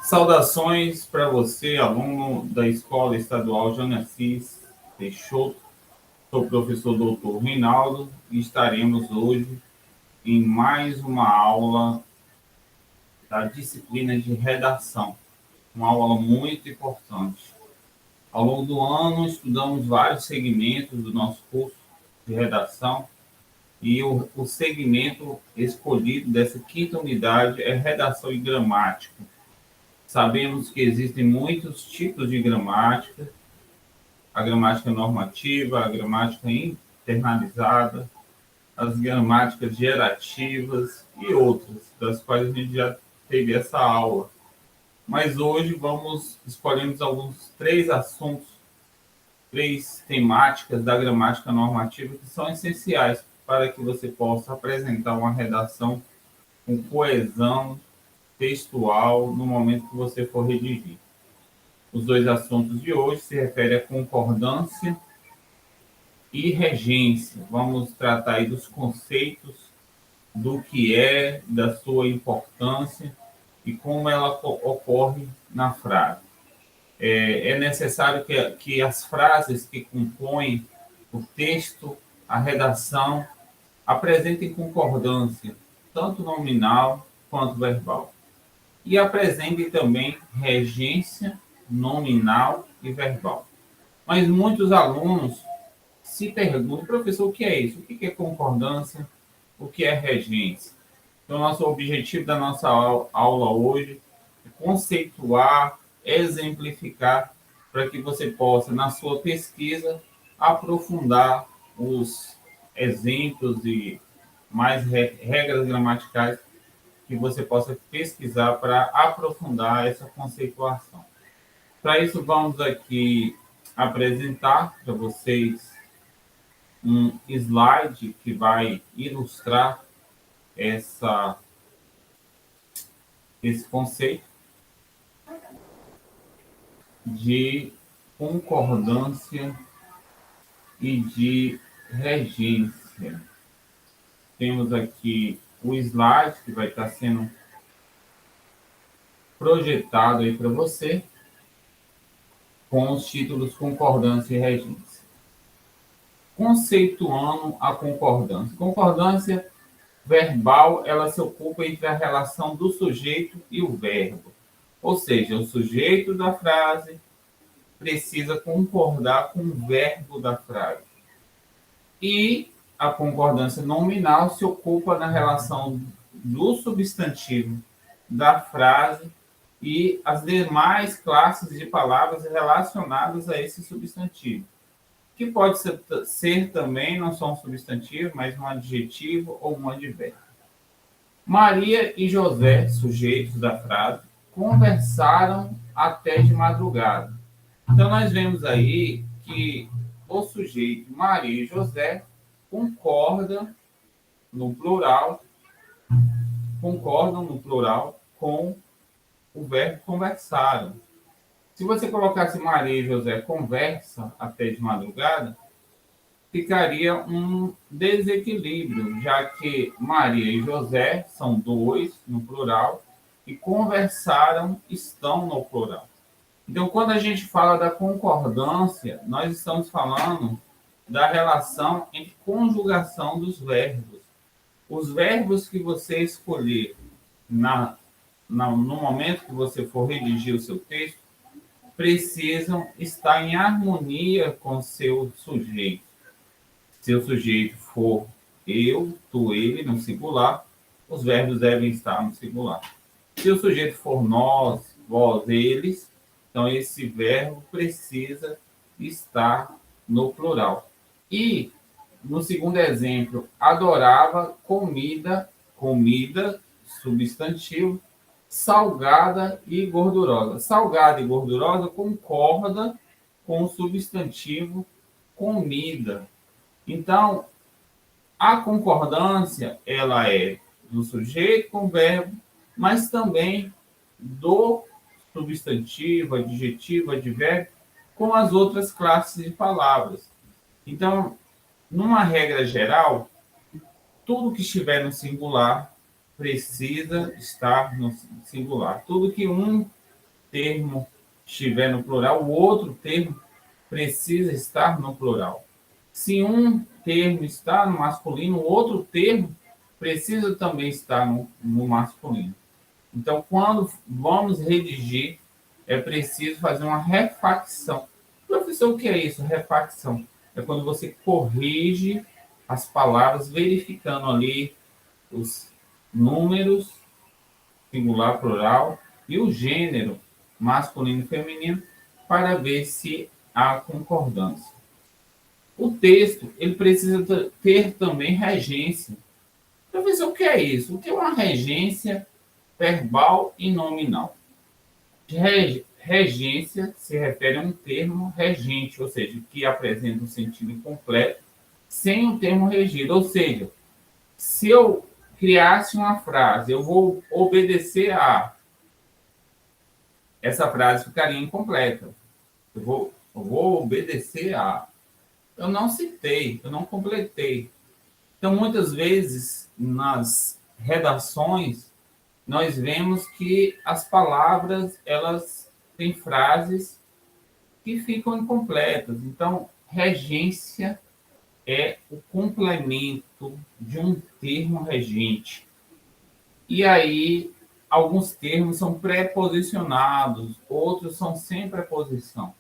Saudações para você, aluno da Escola Estadual Jânio Assis Peixoto. Sou o professor Dr. Reinaldo e estaremos hoje em mais uma aula da disciplina de redação, uma aula muito importante. Ao longo do ano, estudamos vários segmentos do nosso curso de redação e o segmento escolhido dessa quinta unidade é redação e gramática. Sabemos que existem muitos tipos de gramática, a gramática normativa, a gramática internalizada, as gramáticas gerativas e outras, das quais a gente já teve essa aula. Mas hoje escolhemos alguns três assuntos, três temáticas da gramática normativa que são essenciais para que você possa apresentar uma redação com coesão textual no momento que você for redigir. Os dois assuntos de hoje se referem à concordância e regência. Vamos tratar aí dos conceitos, do que é, da sua importância e como ela ocorre na frase. É necessário que as frases que compõem o texto, a redação, apresentem concordância, tanto nominal quanto verbal. E apresentem também regência nominal e verbal. Mas muitos alunos se perguntam, professor, o que é isso? O que é concordância? O que é regência? Então, nosso objetivo da nossa aula hoje é conceituar, exemplificar, para que você possa, na sua pesquisa, aprofundar os exemplos e mais regras gramaticais que você possa pesquisar para aprofundar essa conceituação. Para isso, vamos aqui apresentar para vocês um slide que vai ilustrar esse conceito de concordância e de regência. Temos aqui o slide que vai estar sendo projetado aí para você, com os títulos concordância e regência. Conceituando a concordância. Concordância verbal, ela se ocupa entre a relação do sujeito e o verbo. Ou seja, o sujeito da frase precisa concordar com o verbo da frase. E a concordância nominal se ocupa na relação do substantivo da frase e as demais classes de palavras relacionadas a esse substantivo, que pode ser também, não só um substantivo, mas um adjetivo ou um advérbio. Maria e José, sujeitos da frase, conversaram até de madrugada. Então, nós vemos aí que o sujeito Maria e José concordam no plural com o verbo conversaram. Se você colocasse Maria e José conversa até de madrugada, ficaria um desequilíbrio, já que Maria e José são dois no plural e conversaram estão no plural. Então, quando a gente fala da concordância, nós estamos falando da relação entre conjugação dos verbos. Os verbos que você escolher no momento que você for redigir o seu texto precisam estar em harmonia com o seu sujeito. Se o sujeito for eu, tu, ele, no singular, os verbos devem estar no singular. Se o sujeito for nós, vós, eles, então esse verbo precisa estar no plural. E, no segundo exemplo, adorava comida, substantivo, salgada e gordurosa. Salgada e gordurosa concorda com o substantivo comida. Então, a concordância, ela é do sujeito com o verbo, mas também do substantivo, adjetivo, advérbio, com as outras classes de palavras. Então, numa regra geral, tudo que estiver no singular precisa estar no singular. Tudo que um termo estiver no plural, o outro termo precisa estar no plural. Se um termo está no masculino, o outro termo precisa também estar no masculino. Então, quando vamos redigir, é preciso fazer uma refacção. Professor, o que é isso? Refacção. É quando você corrige as palavras, verificando ali os números, singular, plural, e o gênero, masculino e feminino, para ver se há concordância. O texto, ele precisa ter também regência. Professor, o que é isso? O que é uma regência verbal e nominal? Regência se refere a um termo regente, ou seja, que apresenta um sentido completo sem o termo regido. Ou seja, se eu criasse uma frase, eu vou obedecer a, essa frase ficaria incompleta. Eu vou obedecer a. Eu não citei, eu não completei. Então, muitas vezes, nas redações, nós vemos que as palavras, elas têm frases que ficam incompletas. Então, regência é o complemento de um termo regente. E aí, alguns termos são preposicionados, outros são sem preposição.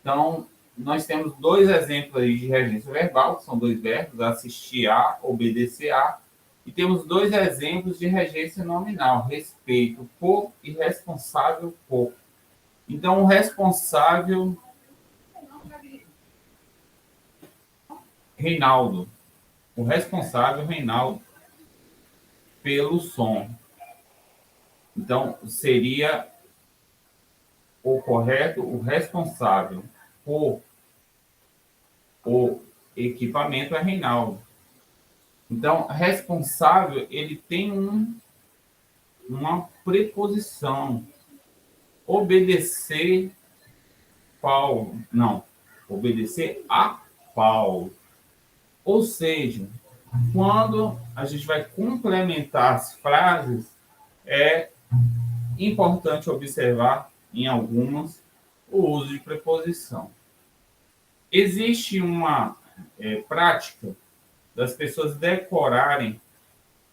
Então, nós temos dois exemplos aí de regência verbal, que são dois verbos, assistir a, obedecer a, e temos dois exemplos de regência nominal, respeito por e responsável por. Então, o responsável, Reinaldo. O responsável, Reinaldo, pelo som. Então, seria o correto, o responsável por o equipamento é Reinaldo. Então, responsável, ele tem uma preposição. Obedecer Paulo. Não, obedecer a Paulo. Ou seja, quando a gente vai complementar as frases, é importante observar em algumas o uso de preposição. Existe uma prática das pessoas decorarem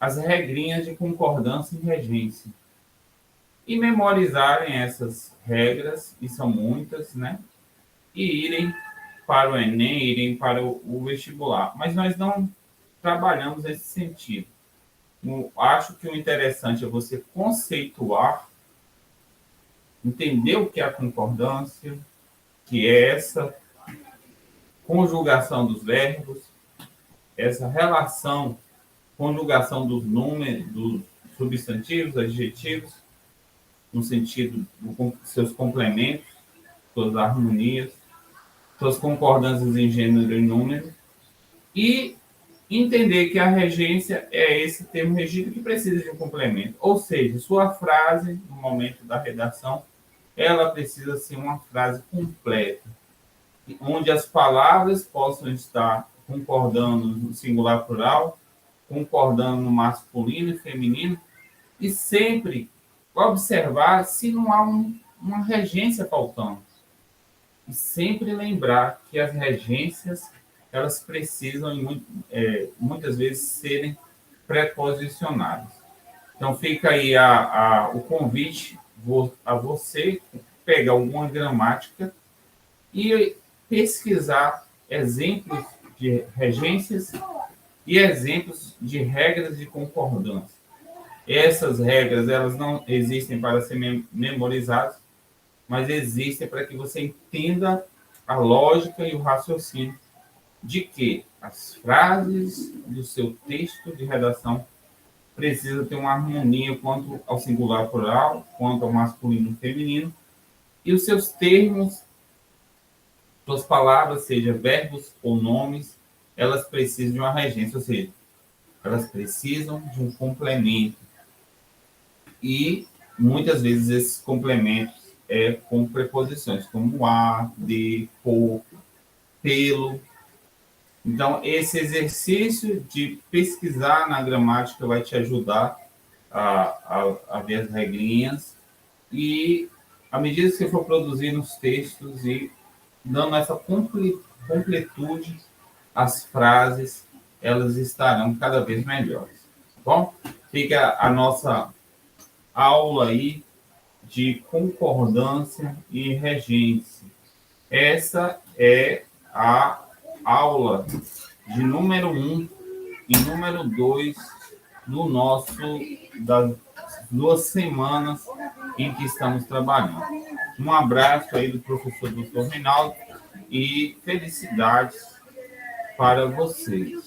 as regrinhas de concordância e regência e memorizarem essas regras, e são muitas, né? E irem para o Enem, irem para o vestibular. Mas nós não trabalhamos nesse sentido. Eu acho que o interessante é você conceituar, entender o que é a concordância, que é essa conjugação dos verbos, essa relação, conjugação dos números, dos substantivos, adjetivos, no sentido dos seus complementos, suas harmonias, suas concordâncias em gênero e número, e entender que a regência é esse termo regido que precisa de um complemento. Ou seja, sua frase, no momento da redação, ela precisa ser uma frase completa, onde as palavras possam estar concordando no singular plural, concordando no masculino e feminino, e sempre observar se não há uma regência faltando. E sempre lembrar que as regências, elas precisam, muitas vezes, serem preposicionadas. Então, fica aí o convite a você pegar alguma gramática e pesquisar exemplos de regências e exemplos de regras de concordância. Essas regras, elas não existem para ser memorizadas, mas existem para que você entenda a lógica e o raciocínio de que as frases do seu texto de redação precisam ter uma harmonia quanto ao singular plural, quanto ao masculino e feminino, e os seus termos, suas palavras, seja verbos ou nomes, elas precisam de uma regência, ou seja, elas precisam de um complemento. E muitas vezes esses complementos com preposições, como a, de, por, pelo. Então, esse exercício de pesquisar na gramática vai te ajudar a ver as regrinhas, e à medida que você for produzindo os textos e dando essa completude às frases, elas estarão cada vez melhores. Tá bom? Fica a nossa aula aí de concordância e regência. Essa é a aula de número 1 e número 2 no nosso das 2 semanas em que estamos trabalhando. Um abraço aí do professor Dr. Reinaldo e felicidades para vocês.